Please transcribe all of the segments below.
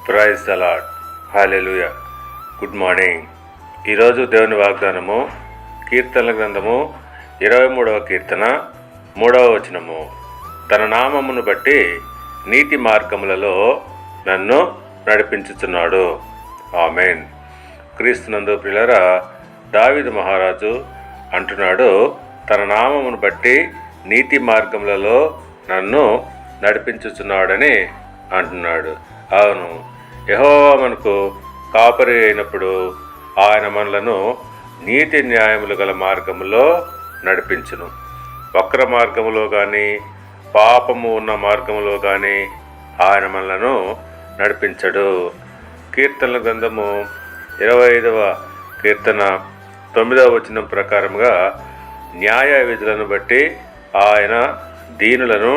Praise the Lord. Hallelujah. Good morning. ఈరోజు దేవుని వాగ్దానము కీర్తనల గ్రంథము 23వ కీర్తన 3వ వచనము. తన నామమును బట్టి నీతి మార్గములలో నన్ను నడిపించుచున్నాడు. ఆమేన్. క్రీస్తునందు ప్రియులారా, దావీదు మహారాజు అంటున్నాడు, తన నామమును బట్టి నీతి మార్గములలో నన్ను నడిపించుచున్నాడని అంటున్నాడు. అవును, యెహోవా మనకు కాపరి అయినప్పుడు ఆయన మనలను నీతి న్యాయములు గల మార్గములో నడిపించును. వక్ర మార్గములో కానీ పాపము ఉన్న మార్గములో కానీ ఆయన మనలను నడిపించడు. కీర్తనల గ్రంథము 25వ కీర్తన 9వ వచనం ప్రకారముగా న్యాయ విధులను బట్టి ఆయన దీనులను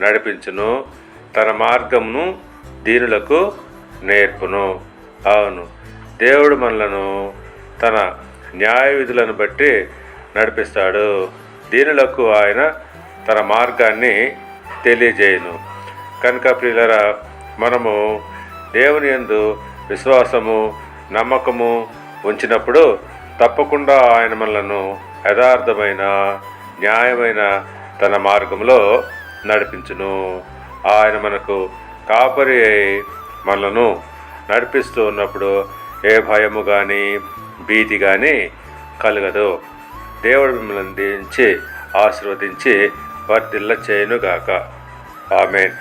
నడిపించును, తన మార్గమును దీనులకు నేర్పును. అవును, దేవుడు మనలను తన న్యాయ విధులను బట్టి నడిపిస్తాడు. దీనులకు ఆయన తన మార్గాన్ని తెలియజేయును. కనుక ప్రియులరా, మనము దేవుని యందు విశ్వాసము నమ్మకము ఉంచినప్పుడు తప్పకుండా ఆయన మనలను యథార్థమైన న్యాయమైన తన మార్గంలో నడిపించును. ఆయన మనకు కాపరి అయి మనలను నడిపిస్తూ ఉన్నప్పుడు ఏ భయము కానీ భీతి కానీ కలగదు. దేవుడు మిమ్మల్ని దీవించి ఆశీర్వదించి వర్ధిల్ల చేయునుగాక. ఆమేన్.